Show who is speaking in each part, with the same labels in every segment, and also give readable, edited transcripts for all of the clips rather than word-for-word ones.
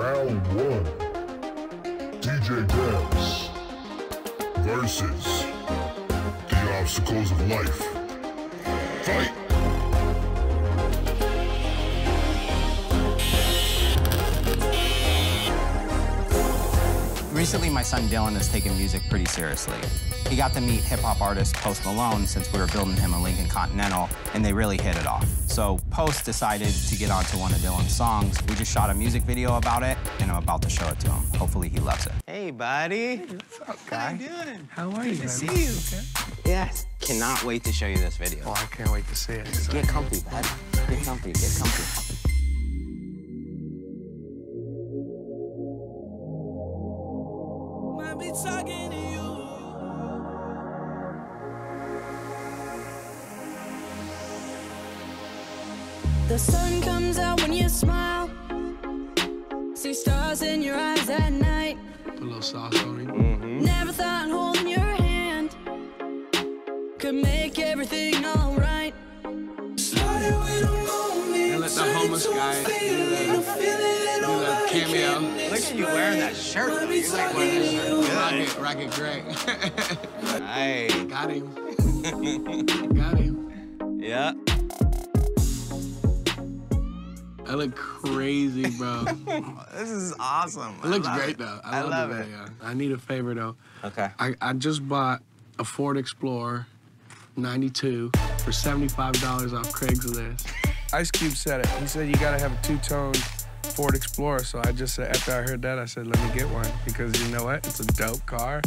Speaker 1: Round one. DJ Debs versus the obstacles of life. Fight!
Speaker 2: Recently, my son Dylan has taken music pretty seriously. He got to meet hip-hop artist Post Malone since we were building him a Lincoln Continental, and they really hit it off. So Post decided to get onto one of Dylan's songs. We just shot a music video about it, and I'm about to show it to him. Hopefully he loves it. Hey, buddy.
Speaker 3: Hey, what's up, guy?
Speaker 2: How you doing?
Speaker 3: How are you,
Speaker 2: Good to
Speaker 3: man?
Speaker 2: see you.
Speaker 3: Okay.
Speaker 2: Yes. Cannot wait to show you this video.
Speaker 3: Oh, I can't wait to see it.
Speaker 2: Get comfy, bud. Get comfy, get comfy.
Speaker 4: Talking to you. The sun comes out when you smile. See stars in your eyes at night.
Speaker 3: Put a little sauce on it.
Speaker 4: Never thought holding your hand could make everything alright. Started with a moment.
Speaker 3: And let the homeless guy do the cameo.
Speaker 2: Look at you wearing that shirt, though. You're like wearing that shirt.
Speaker 3: Rocket Greg.
Speaker 2: Hey.
Speaker 3: Got him. Got him.
Speaker 2: Yeah.
Speaker 3: I look crazy, bro.
Speaker 2: This is awesome.
Speaker 3: It looks great, though.
Speaker 2: I love
Speaker 3: the
Speaker 2: it.
Speaker 3: video. I need a favor, though.
Speaker 2: Okay.
Speaker 3: I just bought a Ford Explorer 92 for $75 off Craigslist. Ice Cube said it. He said you gotta have a two-tone Ford Explorer. So I just said, after I heard that, I said, let me get one. Because you know what? It's a dope car.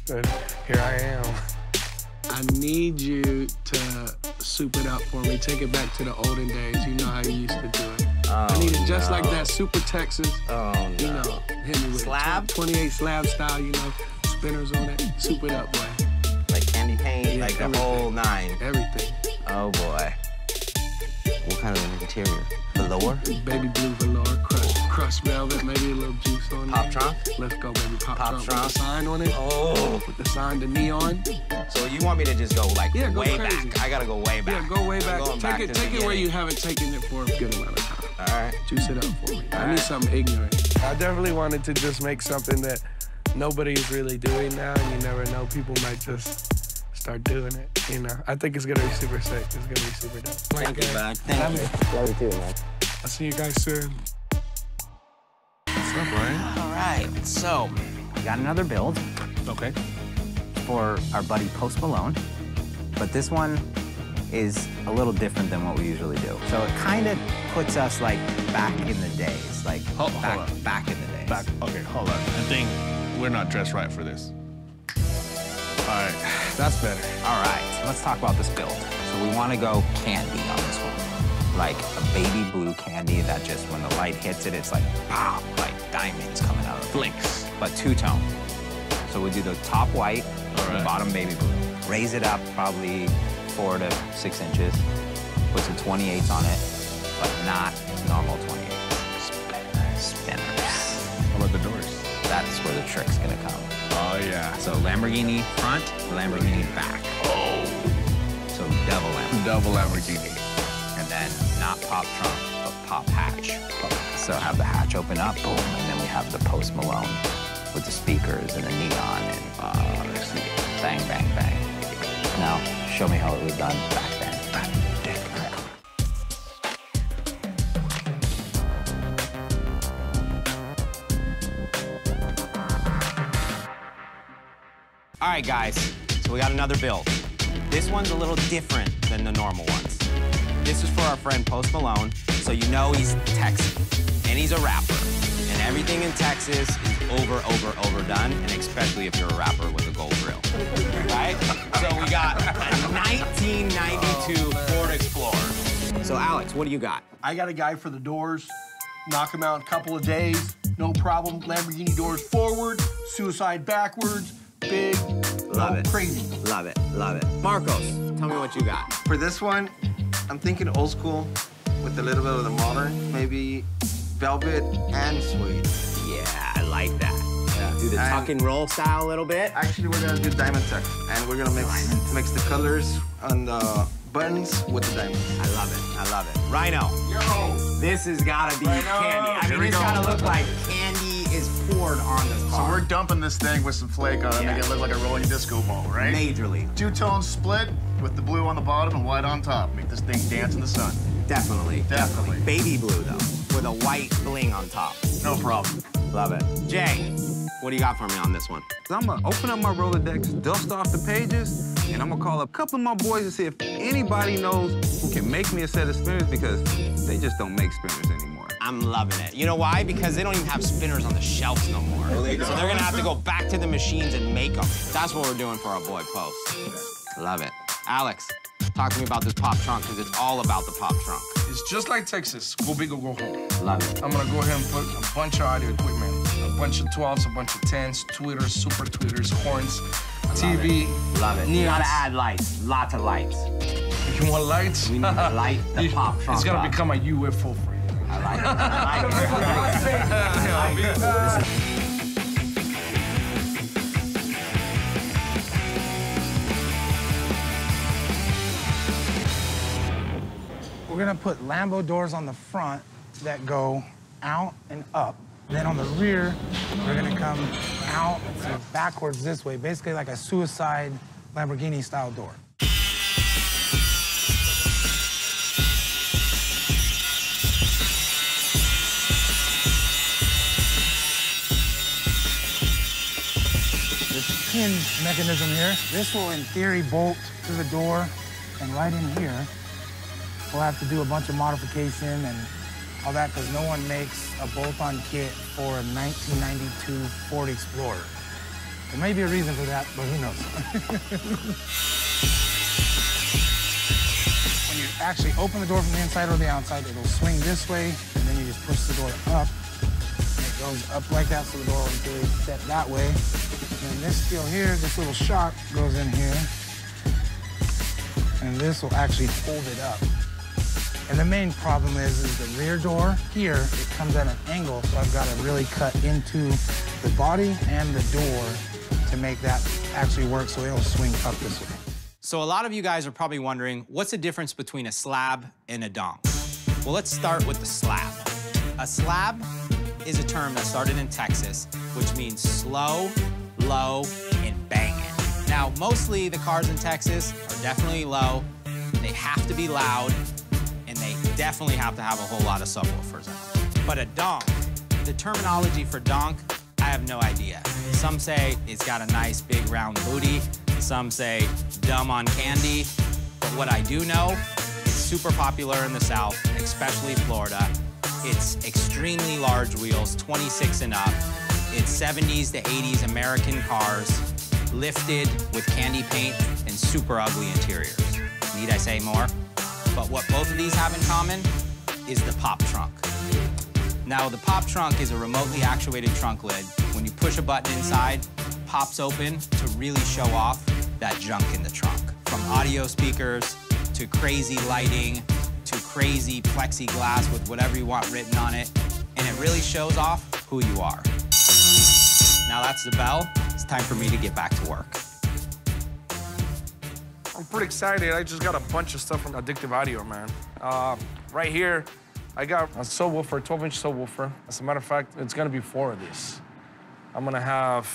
Speaker 3: And here I am. I need you to soup it up for me. Take it back to the olden days. You know how you used to do it.
Speaker 2: Oh,
Speaker 3: I need it just like that, Super Texas.
Speaker 2: Oh, no.
Speaker 3: You know, hit me with
Speaker 2: Slab?
Speaker 3: it. 28 slab style, you know, spinners on it. Soup it up, boy.
Speaker 2: Like candy paint,
Speaker 3: Yeah,
Speaker 2: like the
Speaker 3: everything.
Speaker 2: whole nine.
Speaker 3: Everything.
Speaker 2: Oh, boy. What kind of interior? Velour?
Speaker 3: Baby blue velour, crushed velvet, maybe a little juice on it.
Speaker 2: Pop trunk?
Speaker 3: Let's go, baby. Pop trunk.
Speaker 2: trunk.
Speaker 3: With the sign on it.
Speaker 2: Oh.
Speaker 3: With the sign, the neon.
Speaker 2: So you want me to just go like
Speaker 3: Yeah, go
Speaker 2: way
Speaker 3: crazy.
Speaker 2: back? I gotta go way back.
Speaker 3: Yeah, go way
Speaker 2: I'm
Speaker 3: back.
Speaker 2: going back
Speaker 3: Take
Speaker 2: to
Speaker 3: it,
Speaker 2: the
Speaker 3: take it where
Speaker 2: beginning.
Speaker 3: you haven't taken it for a good amount of time.
Speaker 2: All right.
Speaker 3: Juice it up for me. I
Speaker 2: All
Speaker 3: need
Speaker 2: right.
Speaker 3: something ignorant. I definitely wanted to just make something that nobody's really doing now, and you never know. People might just start doing it, you know. I think it's gonna be super sick. It's gonna be super dope.
Speaker 2: Thank you, bud. Thank you. Love you too, man.
Speaker 3: I'll see you guys soon. What's up, Ryan?
Speaker 2: All right, so we got another build
Speaker 3: Okay.
Speaker 2: for our buddy Post Malone, but this one is a little different than what we usually do. So it kind of puts us like back in the days, like
Speaker 5: Hold on.
Speaker 2: back in the days.
Speaker 5: Okay, hold on. I think we're not dressed right for this. All right, that's better.
Speaker 2: All right, let's talk about this build. So we want to go candy on this one. Like a baby blue candy that just, when the light hits it, it's like, pop, like diamonds coming out of it.
Speaker 5: Flakes.
Speaker 2: But two-tone. So we do the top white,
Speaker 5: All
Speaker 2: the
Speaker 5: right.
Speaker 2: bottom baby blue. Raise it up probably 4 to 6 inches. Put some 28s on it, but not normal 28s. Spinners.
Speaker 5: How about the doors?
Speaker 2: That's where the trick's gonna come.
Speaker 5: Oh, yeah.
Speaker 2: So Lamborghini front, Lamborghini back.
Speaker 5: Oh.
Speaker 2: So double Lamborghini.
Speaker 5: Double Lamborghini.
Speaker 2: And then not pop trunk, but pop hatch. So have the hatch open up, boom, and then we have the Post Malone with the speakers and the neon and bang, bang, bang. Now, show me how it was done back then. Back in the day. All right, guys, so we got another build. This one's a little different than the normal ones. This is for our friend Post Malone, so you know he's Texan, and he's a rapper. And everything in Texas is overdone, and especially if you're a rapper with a gold grill, right? So we got a 1992 Ford Explorer. So Alex, what do you got?
Speaker 6: I got a guy for the doors. Knock him out in a couple of days. No problem. Lamborghini doors forward, suicide backwards, big,
Speaker 2: Love it.
Speaker 6: crazy.
Speaker 2: Love it, love it. Marcos, tell me what you got.
Speaker 7: For this one, I'm thinking old school with a little bit of the modern, maybe velvet and suede.
Speaker 2: Yeah, I like that. Yeah. Do the tuck and roll style a little bit.
Speaker 7: Actually, we're gonna do diamond tuck, and we're gonna mix the colors on the buttons with the diamonds.
Speaker 2: I love it. I love it. Rhino.
Speaker 6: Yo!
Speaker 2: This has got to be candy. I mean, it's got to look like candy is poured on this car.
Speaker 8: So we're dumping this thing with some flake on it, make it look like a rolling disco ball, right?
Speaker 2: Majorly.
Speaker 8: Two-tone split with the blue on the bottom and white on top. Make this thing dance in the sun.
Speaker 2: Definitely.
Speaker 8: Definitely.
Speaker 2: Baby blue, though, with a white bling on top.
Speaker 8: No problem.
Speaker 2: Love it. Jay, what do you got for me on this one?
Speaker 9: I'm gonna open up my Rolodex, dust off the pages, and I'm gonna call up a couple of my boys to see if anybody knows who can make me a set of spinners, because they just don't make spinners anymore.
Speaker 2: I'm loving it. You know why? Because they don't even have spinners on the shelves no more. So they're gonna have to go back to the machines and make them. That's what we're doing for our boy Post. Love it. Alex, talk to me about this pop trunk, because it's all about the pop trunk.
Speaker 3: It's just like Texas. Go big or go home.
Speaker 2: Love it.
Speaker 3: I'm gonna go ahead and put a bunch of audio equipment. A bunch of 12s, a bunch of 10s, tweeters, super tweeters, horns, TV.
Speaker 2: Love it.
Speaker 3: Neons.
Speaker 2: You gotta add lights. Lots of lights.
Speaker 3: You want lights?
Speaker 2: We need to light the pop trunk
Speaker 3: It's gonna
Speaker 2: up.
Speaker 3: become a UFO for you.
Speaker 2: I like it. I like it. I like it.
Speaker 10: We're gonna put Lambo doors on the front that go out and up. Then on the rear, we're gonna come out and backwards this way, basically like a suicide Lamborghini style door. This pin mechanism here, this will in theory bolt to the door, and right in here, we'll have to do a bunch of modification and all that, because no one makes a bolt-on kit for a 1992 Ford Explorer. There may be a reason for that, but who knows? When you actually open the door from the inside or the outside, it'll swing this way, and then you just push the door up, and it goes up like that, so the door will be set that way. And then this steel here, this little shock goes in here, and this will actually hold it up. And the main problem is the rear door here, it comes at an angle, so I've got to really cut into the body and the door to make that actually work so it'll swing up this way.
Speaker 2: So a lot of you guys are probably wondering, what's the difference between a slab and a donk? Well, let's start with the slab. A slab is a term that started in Texas, which means slow, low, and banging. Now, mostly the cars in Texas are definitely low, they have to be loud, and they definitely have to have a whole lot of subwoofers in them. But a donk, the terminology for donk, I have no idea. Some say it's got a nice big round booty, some say dumb on candy, but what I do know, it's super popular in the South, especially Florida. It's extremely large wheels, 26 and up. It's 70s to 80s American cars, lifted with candy paint and super ugly interiors. Need I say more? But what both of these have in common is the pop trunk. Now, the pop trunk is a remotely actuated trunk lid. When you push a button inside, it pops open to really show off that junk in the trunk. From audio speakers, to crazy lighting, to crazy plexiglass with whatever you want written on it. And it really shows off who you are. Now that's the bell. It's time for me to get back to work.
Speaker 3: I'm pretty excited. I just got a bunch of stuff from Addictive Audio, man. Right here, I got a subwoofer, a 12-inch subwoofer. As a matter of fact, it's gonna be 4 of these. I'm gonna have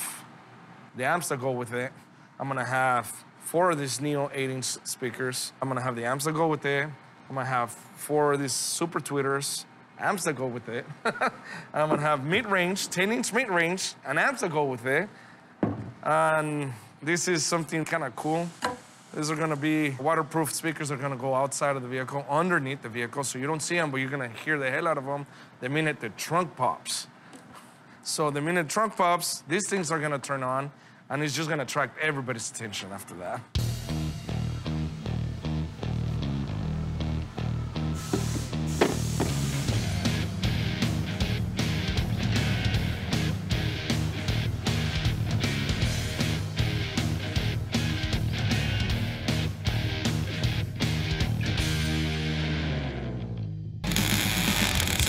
Speaker 3: the amps that go with it. I'm gonna have 4 of these Neo 8-inch speakers. I'm gonna have the amps that go with it. I'm gonna have 4 of these super tweeters, amps that go with it. I'm gonna have mid-range, 10-inch mid-range, and amps that go with it. And this is something kind of cool. These are gonna be waterproof speakers that are gonna go outside of the vehicle, underneath the vehicle, so you don't see them, but you're gonna hear the hell out of them the minute the trunk pops. So the minute trunk pops, these things are gonna turn on, and it's just gonna attract everybody's attention after that.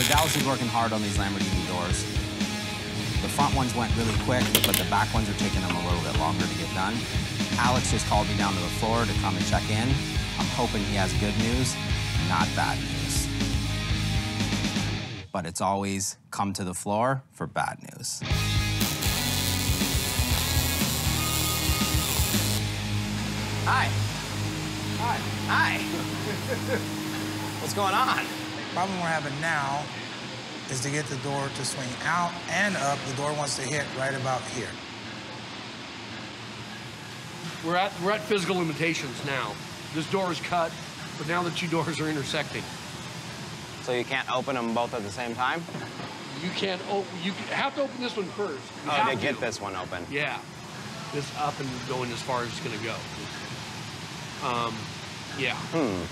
Speaker 2: Dallas is working hard on these Lamborghini doors. The front ones went really quick, but the back ones are taking them a little bit longer to get done. Alex just called me down to the floor to come and check in. I'm hoping he has good news, not bad news. But it's always come to the floor for bad news. Hi. Hi. Hi. What's going on?
Speaker 10: The problem we're having now is to get the door to swing out and up. The door wants to hit right about here.
Speaker 6: We're at physical limitations now. This door is cut, but now the two doors are intersecting.
Speaker 2: So you can't open them both at the same time?
Speaker 6: You can't you have to open this one first.
Speaker 2: Oh, to get this one open.
Speaker 6: Yeah. This up and going as far as it's gonna go. Yeah.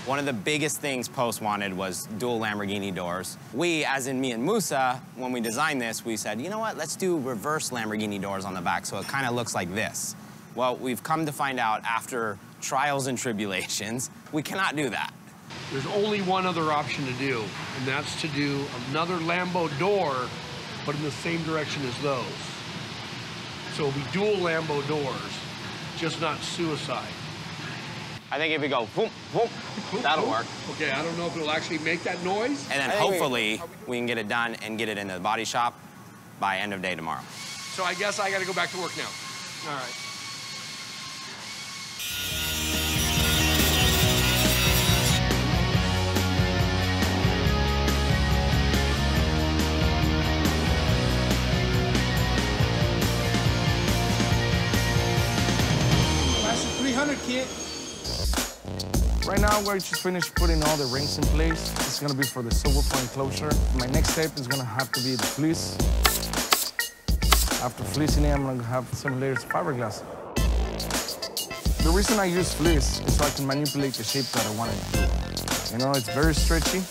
Speaker 2: One of the biggest things Post wanted was dual Lamborghini doors. We, as in me and Musa, when we designed this, we said, you know what, let's do reverse Lamborghini doors on the back so it kind of looks like this. Well, we've come to find out after trials and tribulations, we cannot do that.
Speaker 6: There's only one other option to do, and that's to do another Lambo door, but in the same direction as those. So it'll be dual Lambo doors, just not suicide.
Speaker 2: I think if we go boom, boom, that'll work.
Speaker 6: Okay, I don't know if it'll actually make that noise.
Speaker 2: And then hopefully we can get it done and get it into the body shop by end of day tomorrow.
Speaker 6: So I guess I gotta go back to work now. All right.
Speaker 10: That's a 300 kit.
Speaker 3: Right now, we're just finished putting all the rings in place. It's gonna be for the silver point closure. My next step is gonna have to be the fleece. After fleecing it, I'm gonna have some layers of fiberglass. The reason I use fleece is so I can manipulate the shape that I want it to do. You know, it's very stretchy.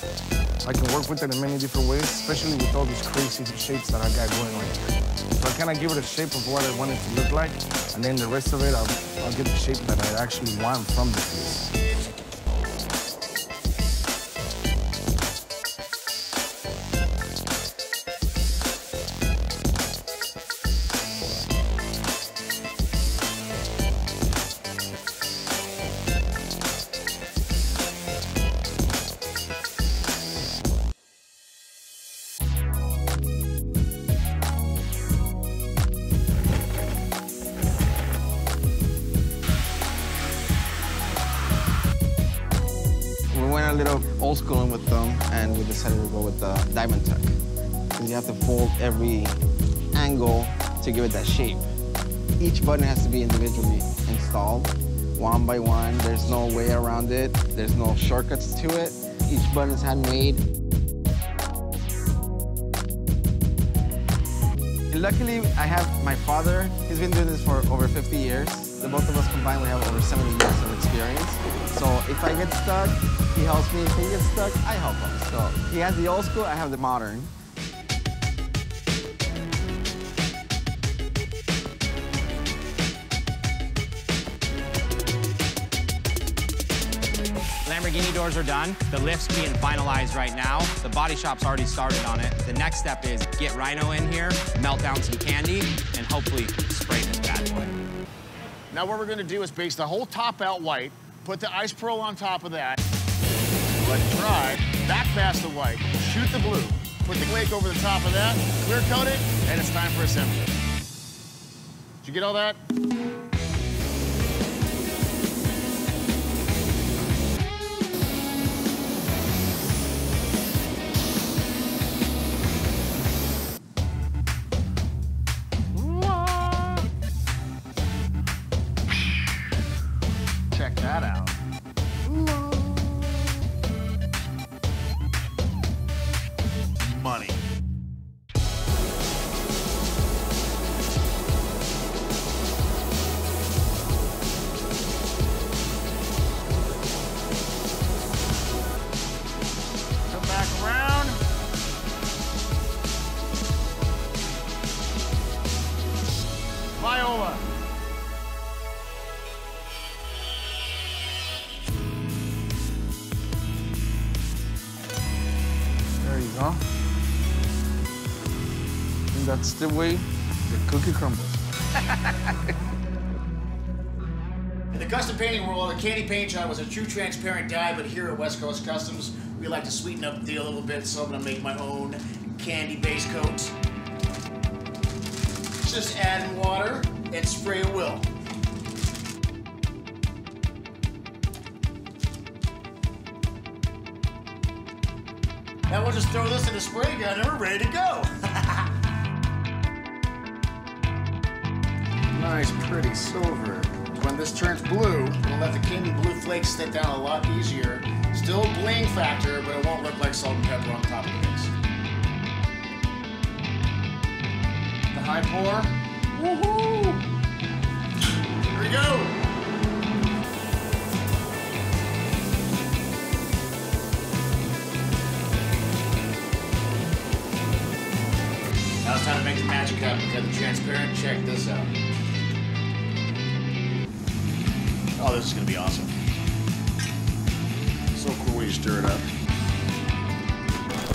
Speaker 3: I can work with it in many different ways, especially with all these crazy shapes that I got going on here. So I kind of give it a shape of what I want it to look like, and then the rest of it, I'll get the shape that I actually want from the fleece.
Speaker 7: A little old schooling with them, and we decided to go with the diamond tuck. Because you have to fold every angle to give it that shape. Each button has to be individually installed, one by one. There's no way around it. There's no shortcuts to it. Each button is handmade. Luckily, I have my father. He's been doing this for over 50 years. The both of us combined, we have over 70 years of experience. So if I get stuck, he helps me. If he gets stuck, I help him. So he has the old school, I have the modern.
Speaker 2: Lamborghini doors are done. The lift's being finalized right now. The body shop's already started on it. The next step is get Rhino in here, melt down some candy, and hopefully spray this bad boy.
Speaker 8: Now what we're gonna do is base the whole top out white, put the ice pearl on top of that, let it dry, back mask the white, shoot the blue, put the flake over the top of that, clear coat it, and it's time for assembly. Did you get all that? Check that out. Money. Come back around. Viola.
Speaker 3: There you go. And that's the way the cookie crumbles.
Speaker 8: In the custom painting world, a candy paint job was a true transparent dye, but here at West Coast Customs, we like to sweeten up the deal a little bit, so I'm gonna make my own candy base coat. Just add in water and spray at will. Now we'll just throw this in a spray gun and we're ready to go. Nice, pretty silver. When this turns blue, it'll let the candy blue flakes stick down a lot easier. Still bling factor, but it won't look like salt and pepper on top of the mix. The high pour. Woohoo! Here we go! Now it's time to make the magic happen. Got the transparent. Check this out. Oh, this is gonna be awesome. So cool when you stir it up.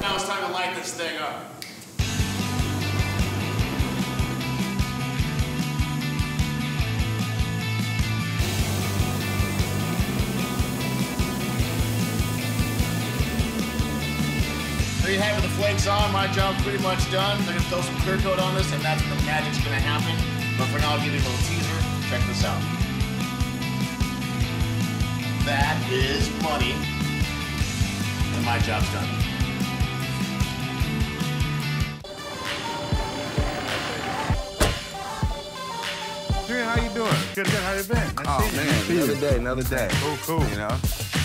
Speaker 8: Now it's time to light this thing up. There you have it, the flakes on. My job's pretty much done. I'm gonna throw some clear coat on this, and that's when the magic's gonna happen. But for now, I'll give you a little teaser. Check this out. That is money, and my job's done.
Speaker 11: Hey, how you doing? Good, how you been?
Speaker 9: Oh, man, another day.
Speaker 11: Cool.
Speaker 9: You know?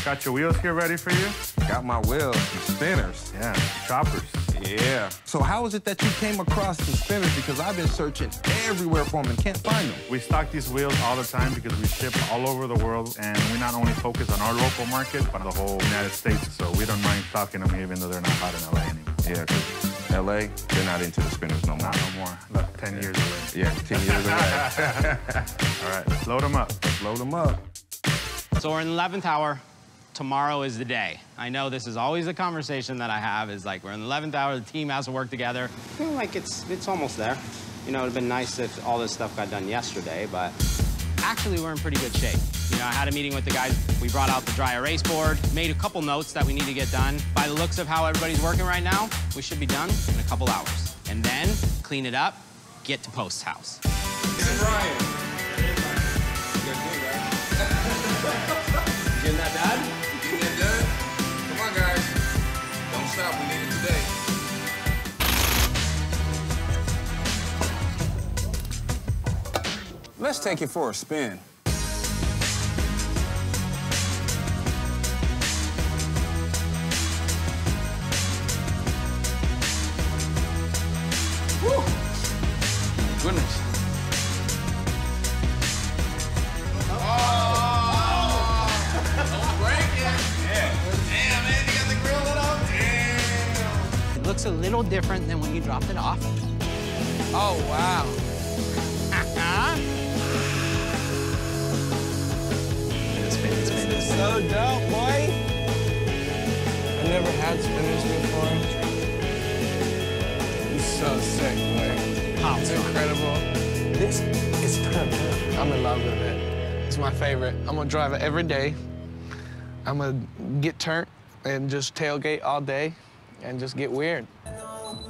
Speaker 11: Got your wheels here ready for you?
Speaker 9: Got my wheels, some spinners.
Speaker 11: Yeah, choppers.
Speaker 9: Yeah. So how is it that you came across the spinners? Because I've been searching everywhere for them and can't find them.
Speaker 11: We stock these wheels all the time because we ship all over the world, and we not only focus on our local market, but the whole United States. So we don't mind stocking them even though they're not hot in LA anymore.
Speaker 9: Yeah, because LA, they're not into the spinners no more.
Speaker 11: Not no more. Look, 10 years away.
Speaker 9: Yeah, 10 years away.
Speaker 11: All right, let's load them up.
Speaker 9: Load them up.
Speaker 2: So we're in the 11th hour. Tomorrow is the day. I know this is always a conversation that I have, is like, we're in the 11th hour, the team has to work together. I feel like it's almost there. You know, it'd been nice if all this stuff got done yesterday, but actually we're in pretty good shape. You know, I had a meeting with the guys. We brought out the dry erase board, made a couple notes that we need to get done. By the looks of how everybody's working right now, we should be done in a couple hours. And then clean it up, get to Post's house.
Speaker 9: This is Ryan.
Speaker 2: Getting that done?
Speaker 9: Getting that done? Come on, guys. Don't stop. We need it today. Let's take it for a spin. Woo! Goodness.
Speaker 2: It looks a little different than when you dropped it off.
Speaker 3: Oh, wow.
Speaker 2: Spin.
Speaker 3: This is so dope, boy. I never had spinners before. It's so sick, boy. It's incredible. This is turned up. I'm in love with it. It's my favorite. I'm gonna drive it every day. I'm gonna get turned and just tailgate all day and just get weird.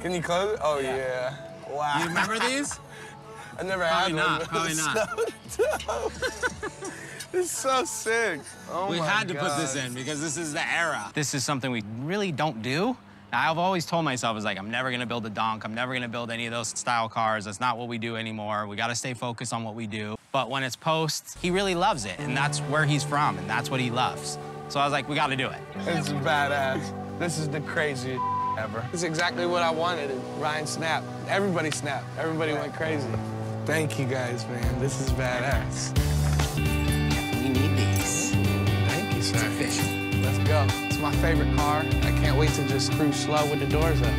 Speaker 3: Can you close it? Oh, yeah. Wow.
Speaker 2: You remember these?
Speaker 3: I never had one.
Speaker 2: Probably not.
Speaker 3: It's so sick. Oh
Speaker 2: We had to put this in because this is the era. This is something we really don't do. I've always told myself, is like, I'm never gonna build a donk. I'm never gonna build any of those style cars. That's not what we do anymore. We gotta stay focused on what we do. But when it's Post, he really loves it, and that's where he's from, and that's what he loves. So I was like, we gotta do it.
Speaker 3: It's badass. This is the craziest ever. It's exactly what I wanted. Ryan snapped. Everybody snapped. Everybody went crazy. Thank you guys, man. This is badass.
Speaker 2: We need these.
Speaker 3: Thank you, sir.
Speaker 2: It's official.
Speaker 3: Let's go. It's my favorite car. I can't wait to just cruise slow with the doors up.